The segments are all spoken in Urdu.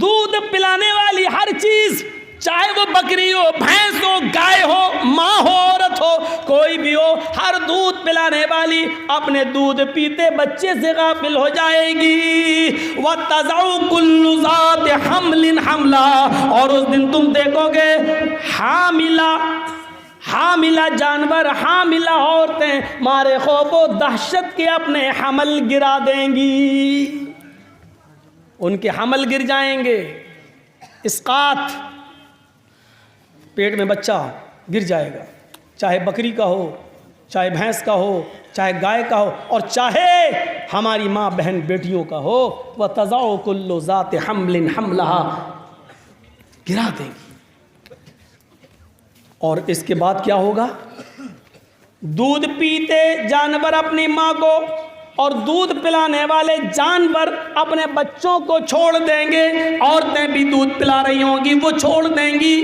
دودھ پلانے والی ہر چیز، چاہے وہ بکری ہو، بھینس ہو، گائے ہو، ماں ہو، عورت ہو، کوئی بھی ہو، ہر دودھ پلانے والی اپنے دودھ پیتے بچے سے غافل ہو جائے گی۔ وَتَضَعُ كُلُّ ذَاتِ حَمْلٍ حَمْلَهَا، اور اس دن تم دیکھو گے حاملہ جانور، حاملہ عورتیں مارے خوف و دہشت کے اپنے حمل گرا دیں گی، ان کے حمل گر جائیں گے۔ اسقاط، پیٹ میں بچہ گر جائے گا، چاہے بکری کا ہو، چاہے بھینس کا ہو، چاہے گائے کا ہو، اور چاہے ہماری ماں بہن بیٹیوں کا ہو۔ وَتَضَعُ كُلُّ ذَاتِ حَمْلٍ حَمْلَهَا، گرا دیں گی۔ اور اس کے بعد کیا ہوگا؟ دودھ پیتے جانور اپنی ماں کو اور دودھ پلانے والے جانور اپنے بچوں کو چھوڑ دیں گے۔ عورتیں بھی دودھ پلا رہی ہوں گی، وہ چھوڑ دیں گی،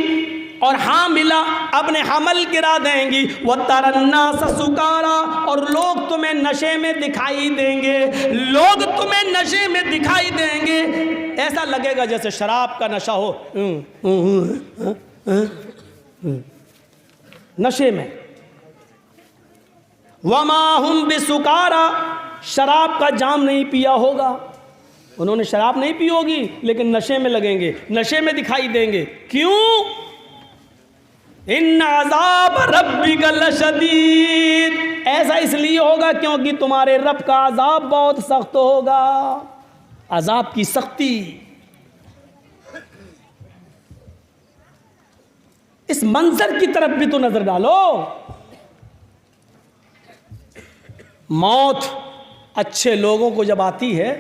اور حاملہ اپنے حمل گرا دیں گی۔ وَتَرَى النَّاسَ سُكَارَىٰ، اور لوگ تمہیں نشے میں دکھائی دیں گے، لوگ تمہیں نشے میں دکھائی دیں گے، ایسا لگے گا جیسے شراب کا نشہ ہو، نشے میں۔ وَمَا هُمْ بِسُكَارَىٰ، شراب کا جام نہیں پیا ہوگا، انہوں نے شراب نہیں پی ہوگی لیکن نشے میں لگیں گے، نشے میں دکھائی دیں گے۔ کیوں؟ ان عذاب ربک لشدید، ایسا اس لیے ہوگا کیونکہ تمہارے رب کا عذاب بہت سخت ہوگا، عذاب کی سختی۔ اس منظر کی طرف بھی تو نظر ڈالو۔ موت اچھے لوگوں کو جب آتی ہے،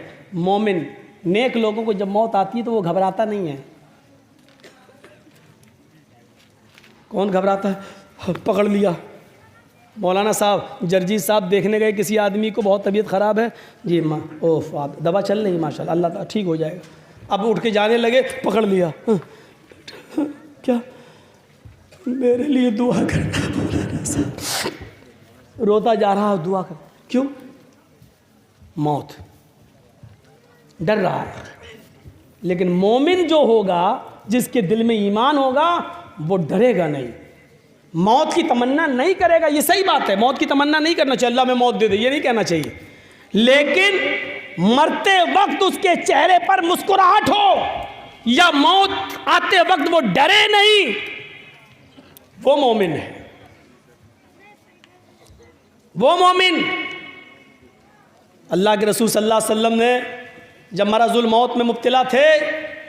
مومن نیک لوگوں کو جب موت آتی ہے تو وہ گھبراتا نہیں ہے۔ کون گھبراتا ہے؟ پکڑ لیا۔ مولانا صاحب جرجیت صاحب دیکھنے گئے کسی آدمی کو، بہت طبیعت خراب ہے، جی ماں اوف دوا چل رہی ماشاءاللہ، اللہ تعالیٰ ٹھیک ہو جائے گا۔ اب اٹھ کے جانے لگے، پکڑ لیا، کیا میرے لیے دعا کرنا مولانا صاحب، روتا جا رہا دعا کر۔ کیوں؟ موت، ڈر رہا ہے۔ لیکن مومن جو ہوگا، جس کے دل میں ایمان ہوگا، وہ ڈرے گا نہیں، موت کی تمنا نہیں کرے گا۔ یہ صحیح بات ہے، موت کی تمنا نہیں کرنا چاہیے، اللہ میں موت دے دے، یہ نہیں کہنا چاہیے، لیکن مرتے وقت اس کے چہرے پر مسکراہٹ ہو، یا موت آتے وقت وہ ڈرے نہیں، وہ مومن ہے، وہ مومن۔ اللہ کے رسول صلی اللہ علیہ وسلم نے جب مرض الموت میں مبتلا تھے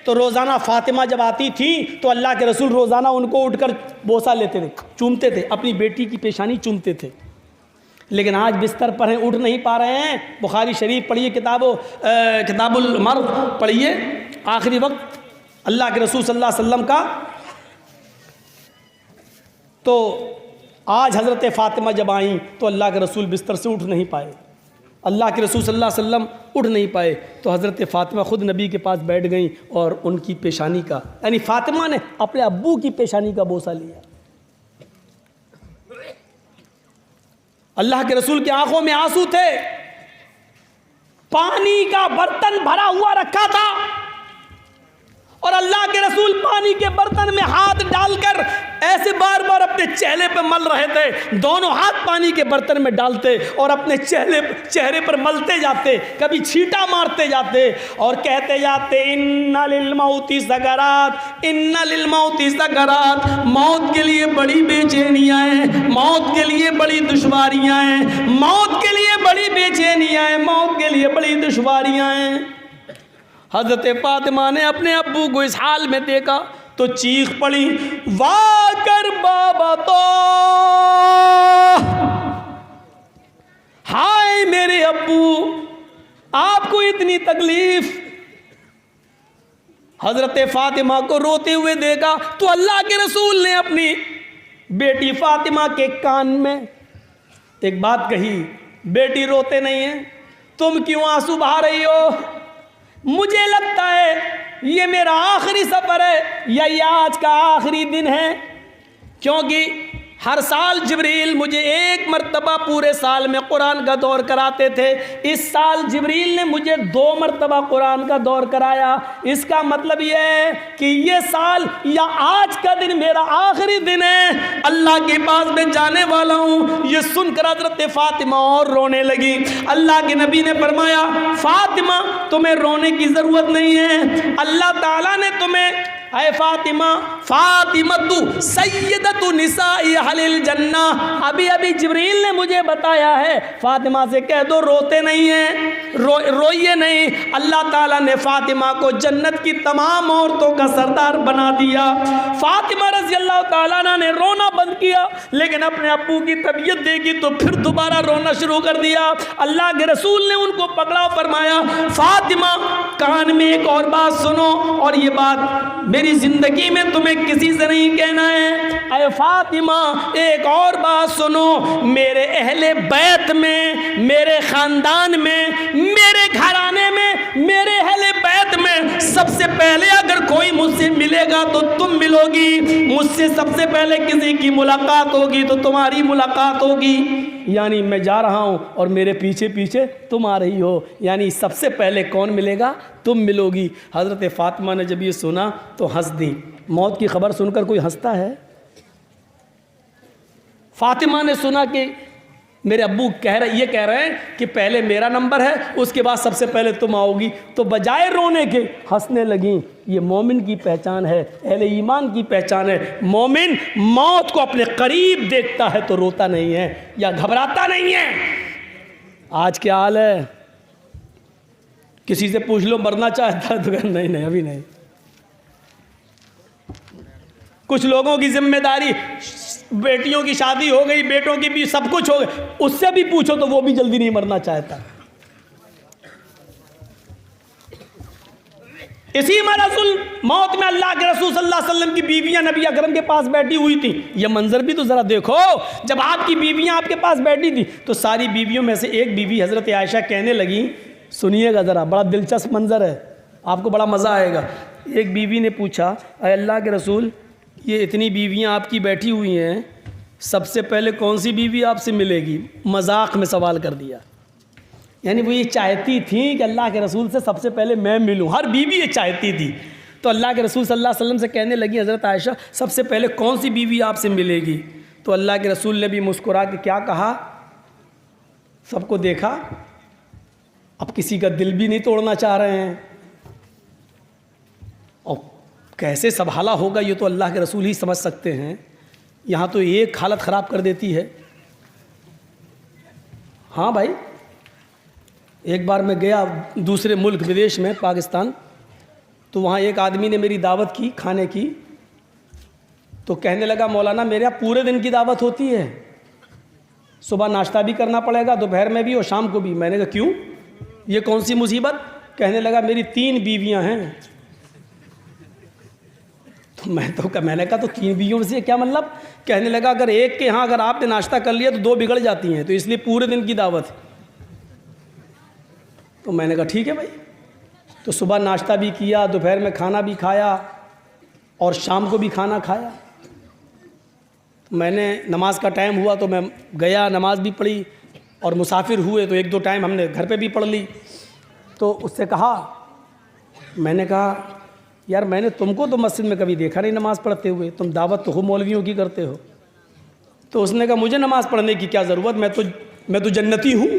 تو روزانہ فاطمہ جب آتی تھیں تو اللہ کے رسول روزانہ ان کو اٹھ کر بوسہ لیتے تھے، چومتے تھے، اپنی بیٹی کی پیشانی چومتے تھے۔ لیکن آج بستر پر ہیں، اٹھ نہیں پا رہے ہیں۔ بخاری شریف پڑھیے، کتاب المرض پڑھیے، آخری وقت اللہ کے رسول صلی اللہ علیہ وسلم کا۔ تو آج حضرت فاطمہ جب آئیں تو اللہ کے رسول بستر سے اٹھ نہیں پائے، اللہ کے رسول صلی اللہ علیہ وسلم اٹھ نہیں پائے، تو حضرت فاطمہ خود نبی کے پاس بیٹھ گئیں اور ان کی پیشانی کا، یعنی فاطمہ نے اپنے ابو کی پیشانی کا بوسہ لیا۔ اللہ کے رسول کی آنکھوں میں آنسو تھے، پانی کا برتن بھرا ہوا رکھا تھا اور اللہ کے رسول پانی کے برتن میں ہاتھ ڈال کر ایسے بار بار اپنے چہرے پہ مل رہے تھے، دونوں ہاتھ پانی کے برتن میں ڈالتے اور اپنے چہرے پر ملتے جاتے، کبھی چھینٹا مارتے جاتے اور کہتے جاتے ان للموت سکرات، ان للموت سکرات، موت کے لیے بڑی بے چینیاں ہیں، موت کے لیے بڑی دشواریاں ہیں، موت کے لیے بڑی بے چینیاں ہیں، موت کے لیے بڑی دشواریاں ہیں۔ حضرت فاطمہ نے اپنے ابو کو اس حال میں دیکھا تو چیخ پڑی، واہ کر بابا تو، ہائے میرے ابو، آپ کو اتنی تکلیف۔ حضرت فاطمہ کو روتے ہوئے دیکھا تو اللہ کے رسول نے اپنی بیٹی فاطمہ کے کان میں ایک بات کہی، بیٹی روتے نہیں ہیں، تم کیوں آنسو بہا رہی ہو؟ مجھے لگتا ہے یہ میرا آخری سفر ہے یا یہ آج کا آخری دن ہے، کیونکہ ہر سال جبریل مجھے 1 مرتبہ پورے سال میں قرآن کا دور کراتے تھے، اس سال جبریل نے مجھے 2 مرتبہ قرآن کا دور کرایا۔ اس کا مطلب یہ ہے کہ یہ سال یا آج کا دن میرا آخری دن ہے، اللہ کے پاس میں جانے والا ہوں۔ یہ سن کر حضرت فاطمہ اور رونے لگی۔ اللہ کے نبی نے فرمایا فاطمہ تمہیں رونے کی ضرورت نہیں ہے، اللہ تعالیٰ نے تمہیں، اے فاطمہ، فاطمہ سیدۃ نساء اہل الجنہ، ابھی جبریل نے مجھے بتایا ہے فاطمہ سے کہہ دو روتے نہیں ہیں، روئیے نہیں۔ اللہ تعالیٰ نے فاطمہ کو جنت کی تمام عورتوں کا سردار بنا دیا۔ فاطمہ رضی اللہ تعالیٰ عنہ نے رونا بند کیا، لیکن اپنے ابو کی طبیعت دیکھی تو پھر دوبارہ رونا شروع کر دیا۔ اللہ کے رسول نے ان کو پکڑا، فرمایا فاطمہ کان میں ایک اور بات سنو، اور یہ بات میری زندگی میں تمہیں کسی سے نہیں کہنا ہے۔ اے فاطمہ ایک اور بات سنو، میرے اہل بیت میں، میرے خاندان میں، میرے گھرانے میں، میرے اہل بیت میں سب سے پہلے اگر کوئی مجھ سے ملے گا تو تم ملو گی، مجھ سے سب سے پہلے کسی کی ملاقات ہوگی تو تمہاری ملاقات ہوگی۔ یعنی میں جا رہا ہوں اور میرے پیچھے پیچھے تم آ رہی ہو، یعنی سب سے پہلے کون ملے گا؟ تم ملو گی۔ حضرت فاطمہ نے جب یہ سنا تو ہنس دی۔ موت کی خبر سن کر کوئی ہنستا ہے؟ فاطمہ نے سنا کہ میرے ابو یہ کہہ رہے ہیں کہ پہلے میرا نمبر ہے، اس کے بعد سب سے پہلے تم آؤ گی، تو بجائے رونے کے ہنسنے لگیں۔ یہ مومن کی پہچان ہے، اہل ایمان کی پہچان ہے۔ مومن موت کو اپنے قریب دیکھتا ہے تو روتا نہیں ہے یا گھبراتا نہیں ہے۔ آج کیا حال ہے؟ کسی سے پوچھ لو مرنا چاہتا ہے تو کہ نہیں ابھی نہیں۔ کچھ لوگوں کی ذمہ داری، بیٹیوں کی شادی ہو گئی، بیٹوں کی بھی سب کچھ ہو گئی، اس سے بھی پوچھو تو وہ بھی جلدی نہیں مرنا چاہتا۔ اسی مرض الموت میں اللہ کے رسول صلی اللہ علیہ وسلم کی بیویاں نبی اکرم کے پاس بیٹھی ہوئی تھیں۔ یہ منظر بھی تو ذرا دیکھو، جب آپ کی بیویاں آپ کے پاس بیٹھی تھی تو ساری بیویوں میں سے ایک بیوی حضرت عائشہ کہنے لگی، سنیے گا ذرا، بڑا دلچسپ منظر ہے، آپ کو بڑا مزہ آئے گا۔ ایک بیوی نے پوچھا اے اللہ کے رسول، یہ اتنی بیویاں آپ کی بیٹھی ہوئی ہیں، سب سے پہلے کون سی بیوی آپ سے ملے گی؟ مذاق میں سوال کر دیا، یعنی وہ یہ چاہتی تھیں کہ اللہ کے رسول سے سب سے پہلے میں ملوں، ہر بیوی یہ چاہتی تھی۔ تو اللہ کے رسول صلی اللہ علیہ وسلم سے کہنے لگی حضرت عائشہ سب سے پہلے کون سی بیوی آپ سے ملے گی؟ تو اللہ کے رسول نے بھی مسکرا کے کیا کہا، سب کو دیکھا، اب کسی کا دل بھی نہیں توڑنا چاہ رہے ہیں، اور کیسے سنبھالا ہوگا یہ تو اللہ کے رسول ہی سمجھ سکتے ہیں۔ یہاں تو ایک حالت خراب کر دیتی ہے۔ ہاں بھائی، ایک بار میں گیا دوسرے ملک بدیش میں، پاکستان، تو وہاں ایک آدمی نے میری دعوت کی کھانے کی، تو کہنے لگا مولانا میرے یہاں پورے دن کی دعوت ہوتی ہے، صبح ناشتہ بھی کرنا پڑے گا، دوپہر میں بھی اور شام کو بھی۔ میں نے کہا کیوں، یہ کون سی مصیبت؟ کہنے لگا میری 3 بیویاں ہیں۔ تو میں نے کہا تو 3 بیویوں سے کیا مطلب؟ کہنے لگا اگر ایک کے ہاں اگر آپ نے ناشتہ کر لیا تو 2 بگڑ جاتی ہیں، تو اس لیے پورے دن کی دعوت۔ تو میں نے کہا ٹھیک ہے بھائی، تو صبح ناشتہ بھی کیا، دوپہر میں کھانا بھی کھایا اور شام کو بھی کھانا کھایا۔ میں نے نماز کا ٹائم ہوا تو میں گیا، نماز بھی پڑھی، اور مسافر ہوئے تو 1-2 ٹائم ہم نے گھر پہ بھی پڑھ لی۔ تو اس سے کہا، میں نے کہا یار میں نے تم کو تو مسجد میں کبھی دیکھا نہیں نماز پڑھتے ہوئے، تم دعوت تو مولویوں کی کرتے ہو۔ تو اس نے کہا مجھے نماز پڑھنے کی کیا ضرورت، میں تو جنتی ہوں۔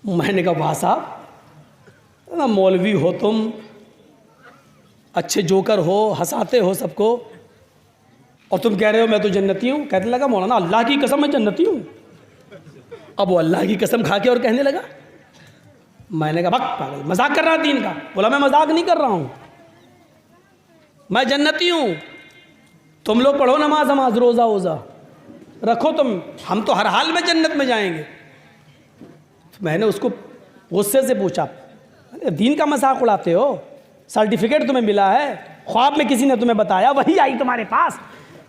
میں نے کہا واہ صاحب، مولوی ہو تم، اچھے جوکر ہو، ہنساتے ہو سب کو، اور تم کہہ رہے ہو میں تو جنتی ہوں۔ کہنے لگا مولانا اللہ کی قسم میں جنتی ہوں۔ اب وہ اللہ کی قسم کھا کے اور کہنے لگا، میں نے کہا بک پاگل، مذاق کر رہا دین کا؟ بولا میں مذاق نہیں کر رہا ہوں، میں جنتی ہوں۔ تم لوگ پڑھو نماز روزہ ووزہ رکھو تم، ہم تو ہر حال میں جنت میں جائیں گے۔ میں نے اس کو غصے سے پوچھا دین کا مذاق اڑاتے ہو؟ سرٹیفکیٹ تمہیں ملا ہے، خواب میں کسی نے تمہیں بتایا، وہی آئی تمہارے پاس؟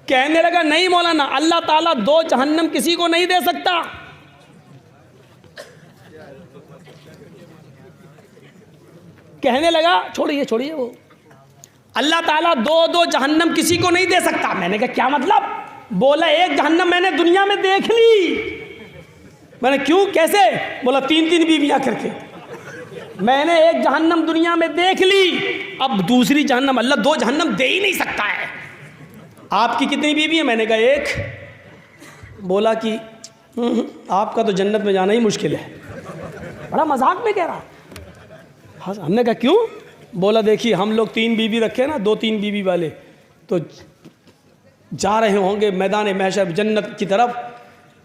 کہنے لگا نہیں مولانا، اللہ تعالیٰ 2 جہنم کسی کو نہیں دے سکتا۔ کہنے لگا چھوڑیے وہ، اللہ تعالیٰ دو جہنم کسی کو نہیں دے سکتا. میں نے کہا کیا مطلب؟ بولا ایک جہنم میں نے دنیا میں دیکھ لی. میں نے کیوں کیسے؟ بولا 3 بیویاں کر کے. میں نے ایک جہنم دنیا میں دیکھ لی, اب دوسری جہنم اللہ 2 جہنم دے ہی نہیں سکتا ہے. آپ کی کتنی بیوی ہیں؟ میں نے کہا ایک. بولا کہ آپ کا تو جنت میں جانا ہی مشکل ہے. بڑا مذاق میں کہہ رہا. ہم نے کہا کیوں؟ بولا دیکھیے ہم لوگ 3 بیوی رکھے نا, 2-3 بیوی والے, تو جا رہے ہوں گے میدان محشر جنت کی طرف,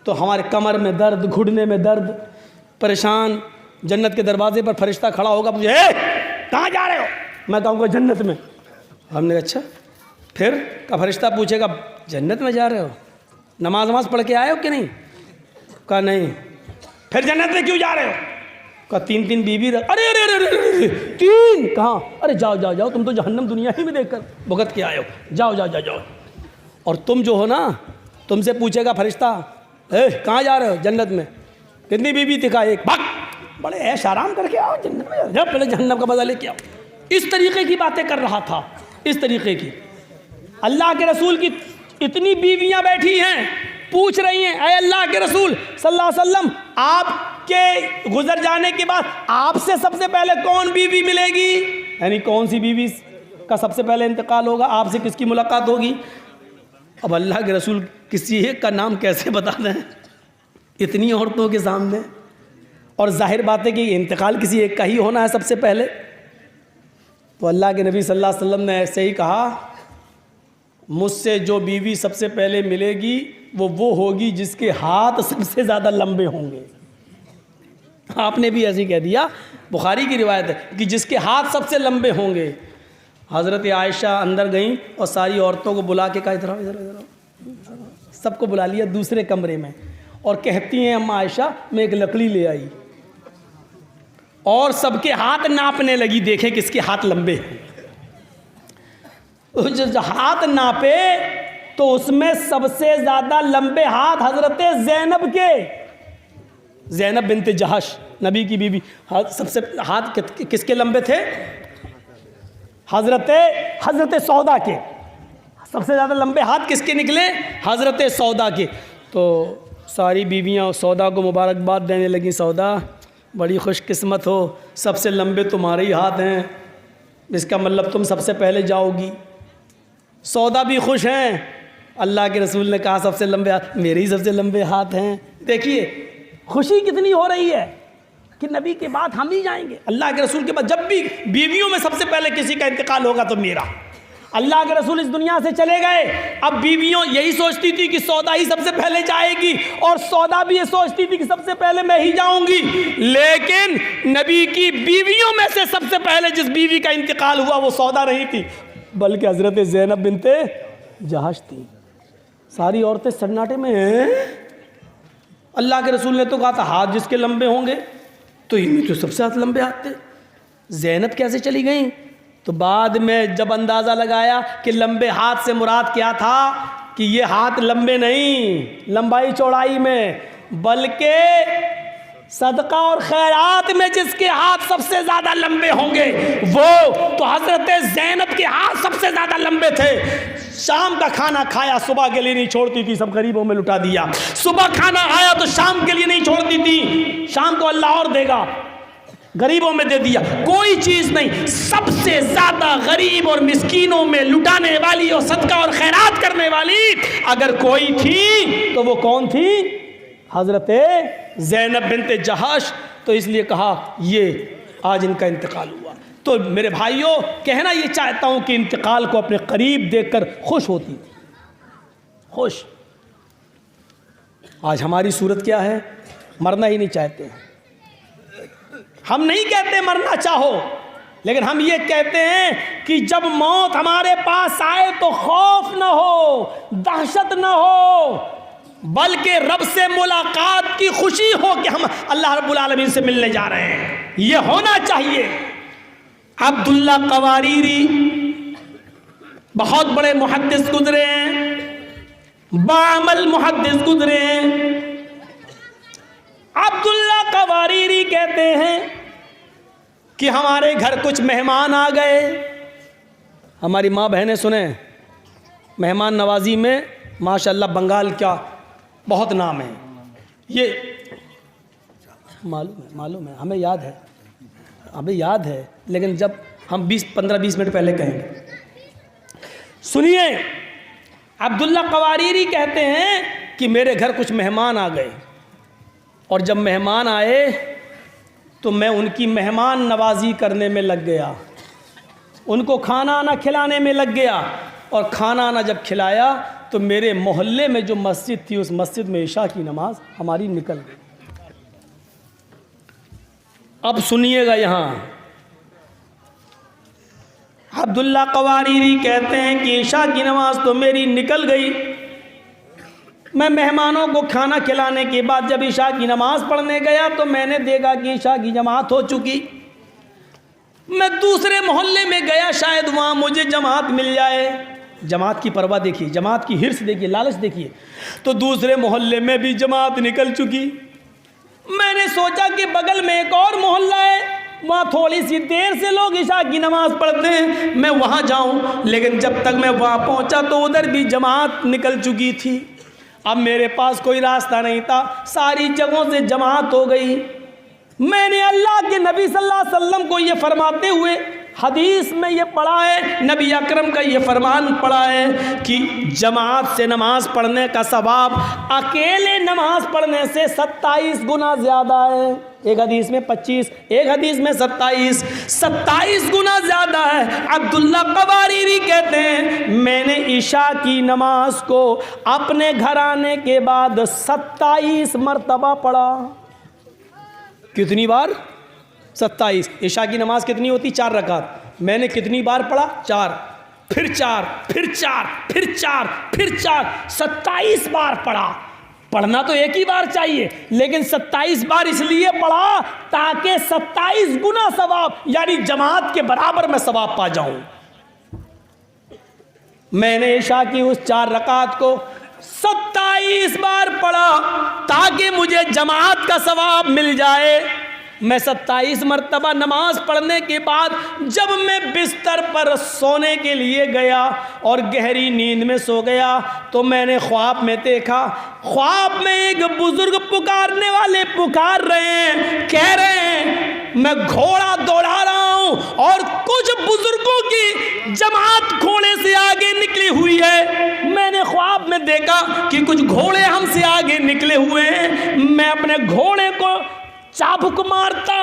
تو ہمارے کمر میں درد, گھٹنے میں درد, پریشان. جنت کے دروازے پر فرشتہ کھڑا ہوگا, مجھے کہاں جا رہے ہو؟ میں کہوں گا جنت میں. ہم نے کہا اچھا. پھر کا فرشتہ پوچھے گا جنت میں جا رہے ہو, نماز پڑھ کے آئے ہو کہ نہیں؟ کہا نہیں. پھر جنت میں کیوں جا رہے ہو؟ کہا 3 بیوی ارے ارے ارے 3 کہاں؟ ارے جاؤ تم تو جہنم دنیا ہی میں دیکھ کر بھگت کے آئے ہو, جاؤ. اور تم جو ہو نا, تم سے پوچھے گا فرشتہ کہاں جا رہے ہو؟ جنت میں. کتنی بیوی تھی؟ کہا ایک. بھگ, بڑے ایش آرام کر کے آؤ جنت میں, جب پہلے جہنم کا مزہ لے کے آؤ. اس طریقے کی باتیں کر رہا تھا, اس طریقے کی. اللہ کے رسول کی اتنی بیویاں بیٹھی ہیں, پوچھ رہی ہیں اے اللہ کے رسول صلی اللہ علیہ وسلم, آپ کے گزر جانے کے بعد آپ سے سب سے پہلے کون بیوی ملے گی؟ یعنی کون سی بیوی کا سب سے پہلے انتقال ہوگا, آپ سے کس کی ملاقات ہوگی؟ اب اللہ کے رسول کسی ایک کا نام کیسے بتا دیں اتنی عورتوں کے سامنے؟ اور ظاہر بات ہے کہ انتقال کسی ایک کا ہی ہونا ہے سب سے پہلے. تو اللہ کے نبی صلی اللہ علیہ وسلم نے ایسے ہی کہا, مجھ سے جو بیوی سب سے پہلے ملے گی وہ ہوگی جس کے ہاتھ سب سے زیادہ لمبے ہوں گے. آپ نے بھی ایسے ہی کہہ دیا, بخاری کی روایت ہے کہ جس کے ہاتھ سب سے لمبے ہوں گے. حضرت عائشہ اندر گئیں اور ساری عورتوں کو بلا کے کہا ادھر آؤ, سب کو بلا لیا دوسرے کمرے میں, اور کہتی ہیں اما عائشہ میں ایک لکڑی لے آئی, اور سب کے ہاتھ ناپنے لگی, دیکھیں کس کے ہاتھ لمبے ہیں. جو ہاتھ ناپے تو اس میں سب سے زیادہ لمبے ہاتھ حضرت زینب کے, زینب بنت جہش نبی کی بیوی. سب سے ہاتھ کس کے لمبے تھے؟ حضرت سودا کے. سب سے زیادہ لمبے ہاتھ کس کے نکلے؟ حضرت سودا کے. تو ساری بیویاں سودا کو مبارکباد دینے لگیں, سودا بڑی خوش قسمت ہو, سب سے لمبے تمہارے ہی ہاتھ ہیں, اس کا مطلب تم سب سے پہلے جاؤ گی. سودا بھی خوش ہیں, اللہ کے رسول نے کہا سب سے لمبے ہاتھ, میرے ہی سب سے لمبے ہاتھ ہیں. دیکھیے خوشی کتنی ہو رہی ہے کہ نبی کے بعد ہم ہی جائیں گے, اللہ کے رسول کے بعد. جب بھی بیویوں میں سب سے پہلے کسی کا انتقال ہوگا تو میرا. اللہ کے رسول اس دنیا سے چلے گئے, اب بیویوں یہی سوچتی تھی کہ سودا ہی سب سے پہلے جائے گی, اور سودا بھی یہ سوچتی تھی کہ سب سے پہلے میں ہی جاؤں گی. لیکن نبی کی بیویوں میں سے سب سے پہلے جس بیوی کا انتقال ہوا وہ سودا نہیں تھی, بلکہ حضرت زینب بنت جہش تھی. ساری عورتیں سناٹے میں ہیں. اللہ کے رسول نے تو کہا تھا ہاتھ جس کے لمبے ہوں گے, تو ان میں تو سب سے لمبے ہاتھ تھے. زینب کیسے چلی گئیں؟ تو بعد میں جب اندازہ لگایا کہ لمبے ہاتھ سے مراد کیا تھا, کہ یہ ہاتھ لمبے نہیں لمبائی چوڑائی میں, بلکہ صدقہ اور خیرات میں جس کے ہاتھ سب سے زیادہ لمبے ہوں گے وہ تو حضرت زینب کے ہاتھ سب سے زیادہ لمبے تھے. شام کا کھانا کھایا, صبح کے لیے نہیں چھوڑتی تھی, سب غریبوں میں لٹا دیا. صبح کھانا آیا تو شام کے لیے نہیں چھوڑتی تھی, شام کو اللہ اور دے گا, غریبوں میں دے دیا. کوئی چیز نہیں, سب سے زیادہ غریب اور مسکینوں میں لٹانے والی اور صدقہ اور خیرات کرنے والی اگر کوئی تھی تو وہ کون تھی؟ حضرت زینب بنت جہش. تو اس لیے کہا یہ آج ان کا انتقال ہوا. تو میرے بھائیوں کہنا یہ چاہتا ہوں کہ انتقال کو اپنے قریب دیکھ کر خوش ہوتی تھی, خوش. آج ہماری صورت کیا ہے؟ مرنا ہی نہیں چاہتے ہیں. ہم نہیں کہتے مرنا چاہو, لیکن ہم یہ کہتے ہیں کہ جب موت ہمارے پاس آئے تو خوف نہ ہو, دہشت نہ ہو, بلکہ رب سے ملاقات کی خوشی ہو کہ ہم اللہ رب العالمین سے ملنے جا رہے ہیں. یہ ہونا چاہیے. عبداللہ قواریری بہت بڑے محدث گزرے ہیں, بعمل محدث گزرے ہیں. عبداللہ قواریری کہتے ہیں کہ ہمارے گھر کچھ مہمان آ گئے. ہماری ماں بہنیں سنیں، مہمان نوازی میں ماشاءاللہ بنگال کا بہت نام ہے، یہ معلوم ہے ہمیں یاد ہے لیکن جب ہم 15-20 منٹ پہلے کہیں گے. سنیے، عبداللہ قواریری کہتے ہیں کہ میرے گھر کچھ مہمان آ گئے، اور جب مہمان آئے تو میں ان کی مہمان نوازی کرنے میں لگ گیا، ان کو کھانا آنا کھلانے میں لگ گیا، اور کھانا آنا جب کھلایا تو میرے محلے میں جو مسجد تھی اس مسجد میں عشاء کی نماز ہماری نکل گئی. اب سنیے گا، یہاں عبداللہ قواریری کہتے ہیں کہ عشاء کی نماز تو میری نکل گئی. میں مہمانوں کو کھانا کھلانے کے بعد جب عشاء کی نماز پڑھنے گیا تو میں نے دیکھا کہ عشاء کی جماعت ہو چکی. میں دوسرے محلے میں گیا، شاید وہاں مجھے جماعت مل جائے. جماعت کی پرواہ دیکھیے، جماعت کی حرص دیکھیے، لالچ دیکھیے. تو دوسرے محلے میں بھی جماعت نکل چکی. میں نے سوچا کہ بغل میں ایک اور محلہ ہے، وہاں تھوڑی سی دیر سے لوگ عشاء کی نماز پڑھتے ہیں، میں وہاں جاؤں. لیکن جب تک میں وہاں پہنچا تو ادھر بھی جماعت نکل چکی تھی. اب میرے پاس کوئی راستہ نہیں تھا، ساری جگہوں سے جماعت ہو گئی. میں نے اللہ کے نبی صلی اللہ علیہ وسلم کو یہ فرماتے ہوئے حدیث میں یہ پڑھا ہے، نبی اکرم کا یہ فرمان پڑھا ہے کہ جماعت سے نماز پڑھنے کا ثواب اکیلے نماز پڑھنے سے 27 گنا زیادہ ہے. ایک حدیث میں 25، ایک حدیث میں 27 گنا زیادہ ہے. عبداللہ قواریری کہتے ہیں میں نے عشاء کی نماز کو اپنے گھر آنے کے بعد 27 مرتبہ پڑھا. کتنی بار؟ 27. عشاء کی نماز کتنی ہوتی؟ 4 رکعت. میں نے کتنی بار پڑھا؟ 4، پھر 4، پھر 4، پھر 4، پھر 4، 27 بار پڑھا. پڑھنا تو ایک ہی بار چاہیے، لیکن 27 بار اس لیے پڑھا تاکہ 27 گنا ثواب، یعنی جماعت کے برابر میں ثواب پا جاؤں. میں نے عشاء کی اس 4 رکعت کو 27 بار پڑھا تاکہ مجھے جماعت کا ثواب مل جائے. میں 27 مرتبہ نماز پڑھنے کے بعد جب میں بستر پر سونے کے لیے گیا اور گہری نیند میں سو گیا تو میں نے خواب میں دیکھا، خواب میں ایک بزرگ پکارنے والے پکار رہے ہیں، کہہ رہے ہیں میں گھوڑا دوڑا رہا ہوں اور کچھ بزرگوں کی جماعت گھوڑے سے آگے نکلی ہوئی ہے. میں نے خواب میں دیکھا کہ کچھ گھوڑے ہم سے آگے نکلے ہوئے ہیں. میں اپنے گھوڑے کو چابک مارتا،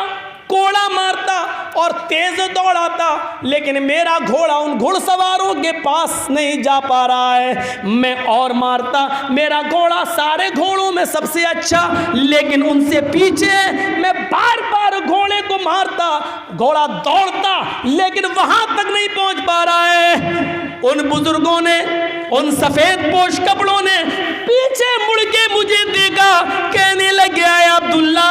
کوڑا مارتا اور تیز دوڑاتا، لیکن میرا گھوڑا ان گھڑ سواروں کے پاس نہیں جا پا رہا ہے. میں اور مارتا، میرا گھوڑا سارے گھوڑوں میں سب سے اچھا، لیکن ان سے پیچھے میں بار بار گھوڑے کو مارتا، گھوڑا دوڑتا لیکن وہاں تک نہیں پہنچ پا رہا ہے. ان بزرگوں نے، ان سفید پوش کپڑوں نے پیچھے مڑ کے مجھے دیکھا، کہنے لگے اے عبداللہ،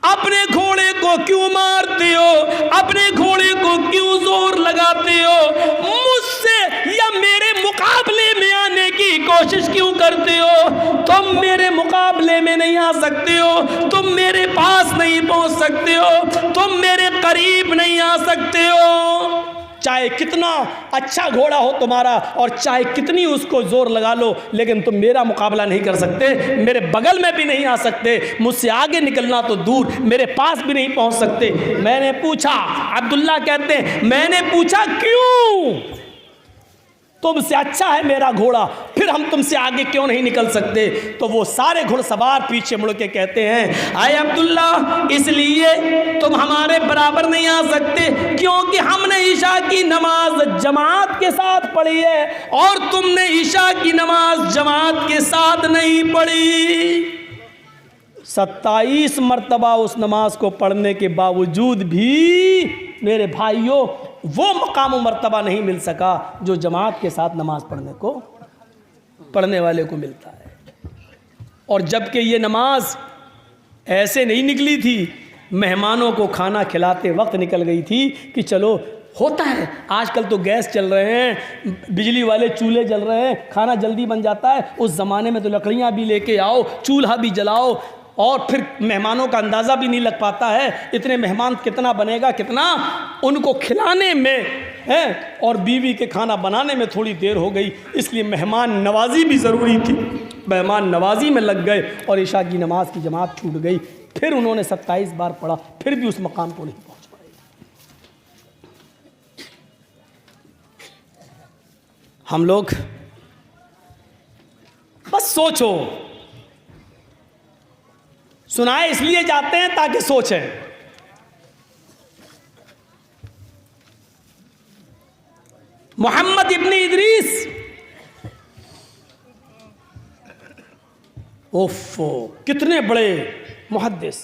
اپنے گھوڑے کو کیوں مارتے ہو؟ اپنے گھوڑے کو کیوں زور لگاتے ہو؟ مجھ سے یا میرے مقابلے میں آنے کی کوشش کیوں کرتے ہو؟ تم میرے مقابلے میں نہیں آ سکتے ہو، تم میرے پاس نہیں پہنچ سکتے ہو، تم میرے قریب نہیں آ سکتے ہو. چاہے کتنا اچھا گھوڑا ہو تمہارا اور چاہے کتنی اس کو زور لگا لو، لیکن تم میرا مقابلہ نہیں کر سکتے، میرے بغل میں بھی نہیں آ سکتے، مجھ سے آگے نکلنا تو دور، میرے پاس بھی نہیں پہنچ سکتے. میں نے پوچھا، عبداللہ کہتے ہیں میں نے پوچھا کیوں؟ تم سے اچھا ہے میرا گھوڑا، پھر ہم تم سے آگے کیوں نہیں نکل سکتے؟ تو وہ سارے گھڑ سوار پیچھے مڑ کے کہتے ہیں اے عبداللہ، اس لیے تم ہمارے برابر نہیں آ سکتے کیونکہ ہم نے عشاء کی نماز جماعت کے ساتھ پڑھی ہے اور تم نے عشاء کی نماز جماعت کے ساتھ نہیں پڑھی. 27 مرتبہ اس نماز کو پڑھنے کے باوجود بھی میرے بھائیوں وہ مقام و مرتبہ نہیں مل سکا جو جماعت کے ساتھ نماز پڑھنے والے کو ملتا ہے. اور جبکہ یہ نماز ایسے نہیں نکلی تھی، مہمانوں کو کھانا کھلاتے وقت نکل گئی تھی کہ چلو ہوتا ہے، آج کل تو گیس چل رہے ہیں، بجلی والے چولہے جل رہے ہیں، کھانا جلدی بن جاتا ہے. اس زمانے میں تو لکڑیاں بھی لے کے آؤ، چولہا بھی جلاؤ، اور پھر مہمانوں کا اندازہ بھی نہیں لگ پاتا ہے اتنے مہمان کتنا بنے گا، کتنا ان کو کھلانے میں ہیں اور بیوی کے کھانا بنانے میں تھوڑی دیر ہو گئی، اس لیے مہمان نوازی بھی ضروری تھی، مہمان نوازی میں لگ گئے اور عشاء کی نماز کی جماعت چھوٹ گئی۔ پھر انہوں نے 27 بار پڑھا، پھر بھی اس مقام کو نہیں پہنچ پائے۔ ہم لوگ بس سوچو، سنائے اس لیے جاتے ہیں تاکہ سوچیں۔ محمد ابن ادریس، اوفو کتنے بڑے محدث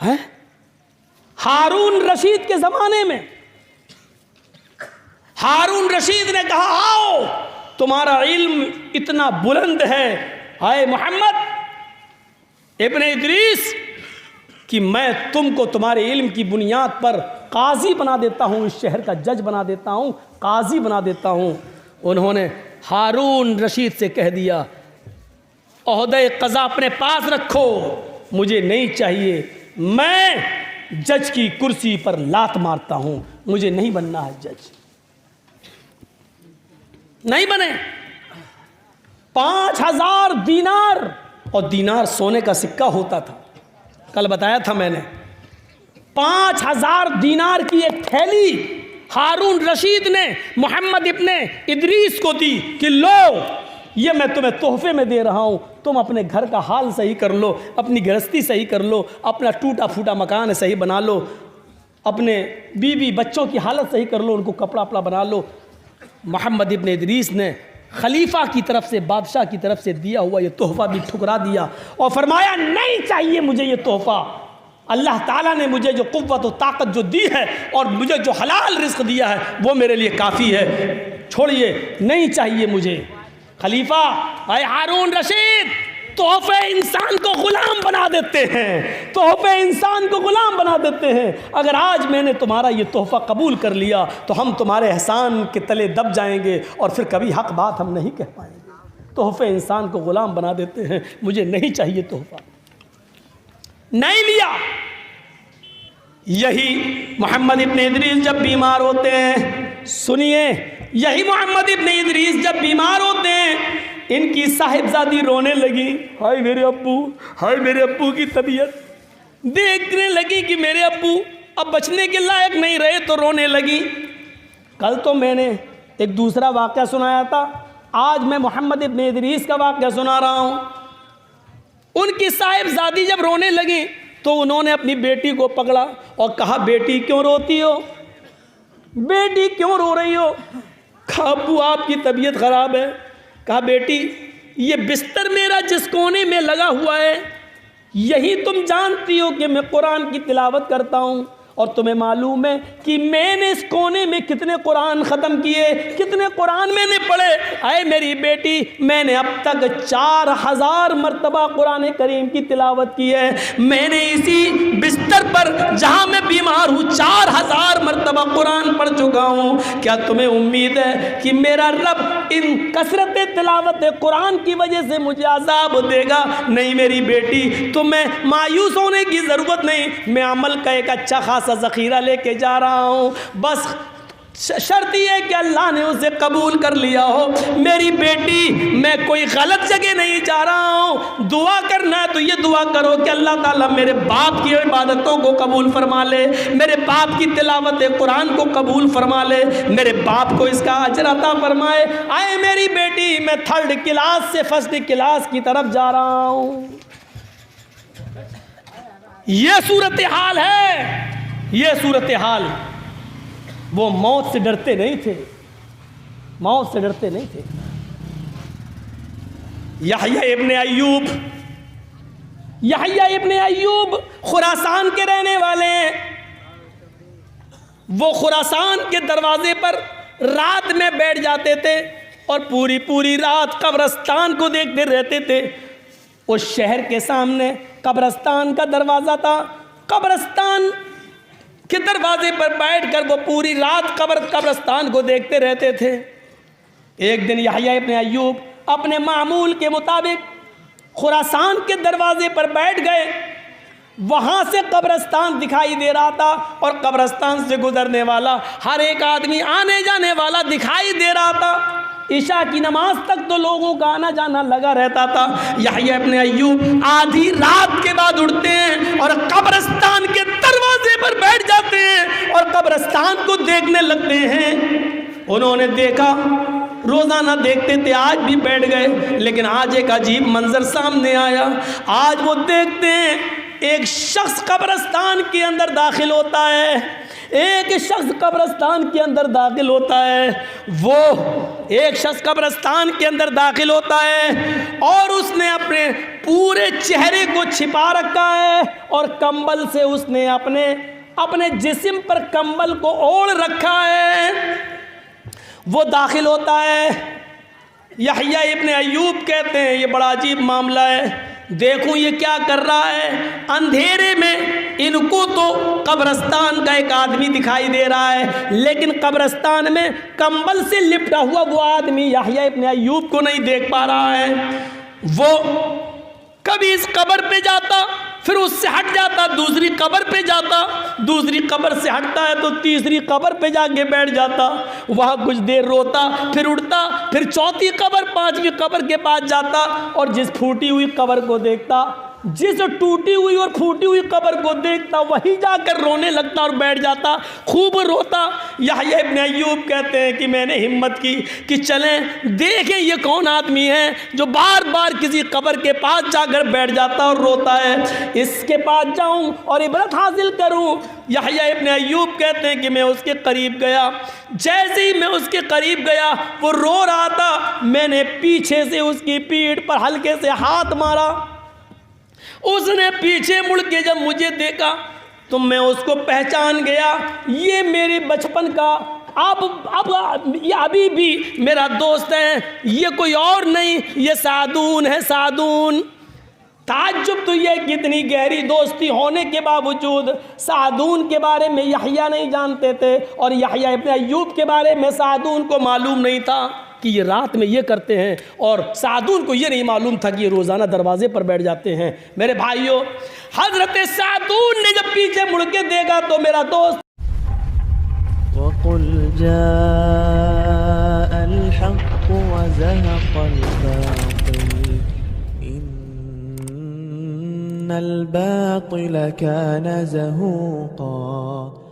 ہیں۔ ہارون رشید کے زمانے میں ہارون رشید نے کہا آؤ تمہارا علم اتنا بلند ہے اے محمد ابن ادریس کہ میں تم کو تمہارے علم کی بنیاد پر قاضی بنا دیتا ہوں، اس شہر کا جج بنا دیتا ہوں، قاضی بنا دیتا ہوں۔ انہوں نے ہارون رشید سے کہہ دیا عہدہ قضا اپنے پاس رکھو، مجھے نہیں چاہیے، میں جج کی کرسی پر لات مارتا ہوں، مجھے نہیں بننا ہے جج۔ نہیں بنے۔ 5000 دینار، اور دینار سونے کا سکہ ہوتا تھا، کل بتایا تھا میں نے۔ 5000 دینار کی ایک تھیلی ہارون رشید نے محمد ابن ادریس کو دی کہ لو یہ میں تمہیں تحفے میں دے رہا ہوں، تم اپنے گھر کا حال صحیح کر لو، اپنی گرہستی صحیح کر لو، اپنا ٹوٹا پھوٹا مکان صحیح بنا لو، اپنے بیوی بچوں کی حالت صحیح کر لو، ان کو کپڑا اپڑا بنا لو۔ محمد ابن ادریس نے خلیفہ کی طرف سے، بادشاہ کی طرف سے دیا ہوا یہ تحفہ بھی ٹھکرا دیا اور فرمایا نہیں چاہیے مجھے یہ تحفہ، اللہ تعالیٰ نے مجھے جو قوت و طاقت جو دی ہے اور مجھے جو حلال رزق دیا ہے وہ میرے لیے کافی ہے، چھوڑیے، نہیں چاہیے مجھے۔ خلیفہ اے ہارون رشید، تحفے انسان کو غلام بنا دیتے ہیں، تحفے انسان کو غلام بنا دیتے ہیں۔ اگر آج میں نے تمہارا یہ تحفہ قبول کر لیا تو ہم تمہارے احسان کے تلے دب جائیں گے اور پھر کبھی حق بات ہم نہیں کہہ پائیں گے۔ تحفے انسان کو غلام بنا دیتے ہیں، مجھے نہیں چاہیے تحفہ، نہیں لیا۔ یہی محمد ابن ادریس جب بیمار ہوتے ہیں، سنیے، یہی محمد ابن ادریس جب بیمار ہوتے ہیں، ان کی صاحبزادی رونے لگی، ہائے میرے ابو، ہائے میرے ابو کی طبیعت دیکھنے لگی کہ میرے ابو اب بچنے کے لائق نہیں رہے تو رونے لگی۔ کل تو میں نے ایک دوسرا واقعہ سنایا تھا، آج میں محمد ابن ادریس کا واقعہ سنا رہا ہوں۔ ان کی صاحبزادی جب رونے لگی تو انہوں نے اپنی بیٹی کو پکڑا اور کہا بیٹی کیوں روتی ہو، بیٹی کیوں رو رہی ہو؟ کہا ابو آپ کی طبیعت خراب ہے۔ کہا بیٹی یہ بستر میرا جس کونے میں لگا ہوا ہے یہی تم جانتی ہو کہ میں قرآن کی تلاوت کرتا ہوں، اور تمہیں معلوم ہے کہ میں نے اس کونے میں کتنے قرآن ختم کیے، کتنے قرآن میں نے پڑھے۔ اے میری بیٹی میں نے اب تک 4000 مرتبہ قرآن کریم کی تلاوت کی ہے، میں نے اسی بستر پر جہاں میں بیمار ہوں 4000 مرتبہ قرآن پڑھ چکا ہوں۔ کیا تمہیں امید ہے کہ میرا رب ان کثرت تلاوت قرآن کی وجہ سے مجھے عذاب دے گا؟ نہیں میری بیٹی، تمہیں مایوس ہونے کی ضرورت نہیں، میں عمل کا ایک اچھا خاصا ذخیرہ لے کے جا رہا ہوں، بس شرط یہ ہے کہ اللہ نے اسے قبول کر لیا ہو۔ میری بیٹی میں کوئی غلط جگہ نہیں جا رہا ہوں، دعا کرنا ہے تو یہ دعا کرو کہ اللہ تعالیٰ میرے باپ کی عبادتوں کو قبول فرما لے، میرے باپ کی تلاوت قرآن کو قبول فرما لے، میرے باپ کو اس کا اجر عطا فرمائے۔ آئے میری بیٹی میں 3rd کلاس سے 1st کلاس کی طرف جا رہا ہوں۔ یہ صورتحال ہے، یہ صورتحال۔ وہ موت سے ڈرتے نہیں تھے، موت سے ڈرتے نہیں تھے۔ یحییٰ ابن ایوب، یحییٰ ابن ایوب خراسان کے رہنے والے ہیں۔ وہ خراسان کے دروازے پر رات میں بیٹھ جاتے تھے اور پوری رات قبرستان کو دیکھتے رہتے تھے۔ اس شہر کے سامنے قبرستان کا دروازہ تھا، قبرستان کے دروازے پر بیٹھ کر وہ پوری رات قبرستان کو دیکھتے رہتے تھے۔ ایک دن یحییٰ ابن ایوب اپنے معمول کے مطابق خراسان کے دروازے پر بیٹھ گئے۔ وہاں سے قبرستان دکھائی دے رہا تھا اور قبرستان سے گزرنے والا ہر ایک آدمی آنے جانے والا دکھائی دے رہا تھا۔ عشاء کی نماز تک تو لوگوں کا آنا جانا لگا رہتا تھا۔ یحییٰ ابن ایوب آدھی رات کے بعد اٹھتے ہیں اور قبرستان کے دروازے پر بیٹھ جاتے ہیں اور قبرستان کو دیکھنے لگتے ہیں۔ انہوں نے دیکھا، روزانہ دیکھتے تھے، آج بھی بیٹھ گئے، لیکن آج ایک عجیب منظر سامنے آیا۔ آج وہ دیکھتے ہیں ایک شخص قبرستان کے اندر داخل ہوتا ہے، ایک شخص قبرستان کے اندر داخل ہوتا ہے، وہ ایک شخص قبرستان کے اندر داخل ہوتا ہے اور اس نے اپنے پورے چہرے کو چھپا رکھا ہے اور کمبل سے اس نے اپنے جسم پر کمبل کو اوڑھ رکھا ہے۔ وہ داخل ہوتا ہے۔ یحییٰ ابن ایوب کہتے ہیں یہ بڑا عجیب معاملہ ہے، دیکھوں یہ کیا کر رہا ہے۔ اندھیرے میں ان کو تو قبرستان کا ایک آدمی دکھائی دے رہا ہے، لیکن قبرستان میں کمبل سے لپٹا ہوا وہ آدمی یحییٰ ابن ایوب کو نہیں دیکھ پا رہا ہے۔ وہ کبھی اس قبر پہ جاتا، پھر اس سے ہٹ جاتا، دوسری قبر پہ جاتا، دوسری قبر سے ہٹتا ہے تو تیسری قبر پہ جا کے بیٹھ جاتا، وہاں کچھ دیر روتا، پھر اٹھتا، پھر چوتھی قبر، پانچویں قبر کے پاس جاتا اور جس پھوٹی ہوئی قبر کو دیکھتا، جس ٹوٹی ہوئی اور پھوٹی ہوئی قبر کو دیکھتا، وہیں جا کر رونے لگتا اور بیٹھ جاتا، خوب روتا۔ یحییٰ ابن ایوب کہتے ہیں کہ میں نے ہمت کی کہ چلیں دیکھیں یہ کون آدمی ہے جو بار بار کسی قبر کے پاس جا کر بیٹھ جاتا اور روتا ہے، اس کے پاس جاؤں اور عبرت حاصل کروں۔ یحییٰ ابن ایوب کہتے ہیں کہ میں اس کے قریب گیا، جیسے ہی میں اس کے قریب گیا وہ رو رہا تھا، میں نے پیچھے سے اس کی پیٹھ پر ہلکے سے ہاتھ مارا، اس نے پیچھے مڑ کے جب مجھے دیکھا تو میں اس کو پہچان گیا، یہ میرے بچپن کا یہ ابھی بھی میرا دوست ہے، یہ کوئی اور نہیں، یہ سعدون ہے، سعدون۔ تعجب تو یہ کہ اتنی گہری دوستی ہونے کے باوجود سعدون کے بارے میں یحییٰ نہیں جانتے تھے اور یحییٰ ابن ایوب کے بارے میں سعدون کو معلوم نہیں تھا کہ یہ رات میں یہ کرتے ہیں، اور سعدون کو یہ نہیں معلوم تھا کہ یہ روزانہ دروازے پر بیٹھ جاتے ہیں۔ میرے بھائیوں، حضرت سعدون نے جب پیچھے مڑ کے دیکھا تو میرا دوست وَقُلْ جَاءَ الْحَقُّ وَزَهَقَ الْبَاطِلُ إِنَّ الْبَاطِلَ كَانَ زَهُوقًا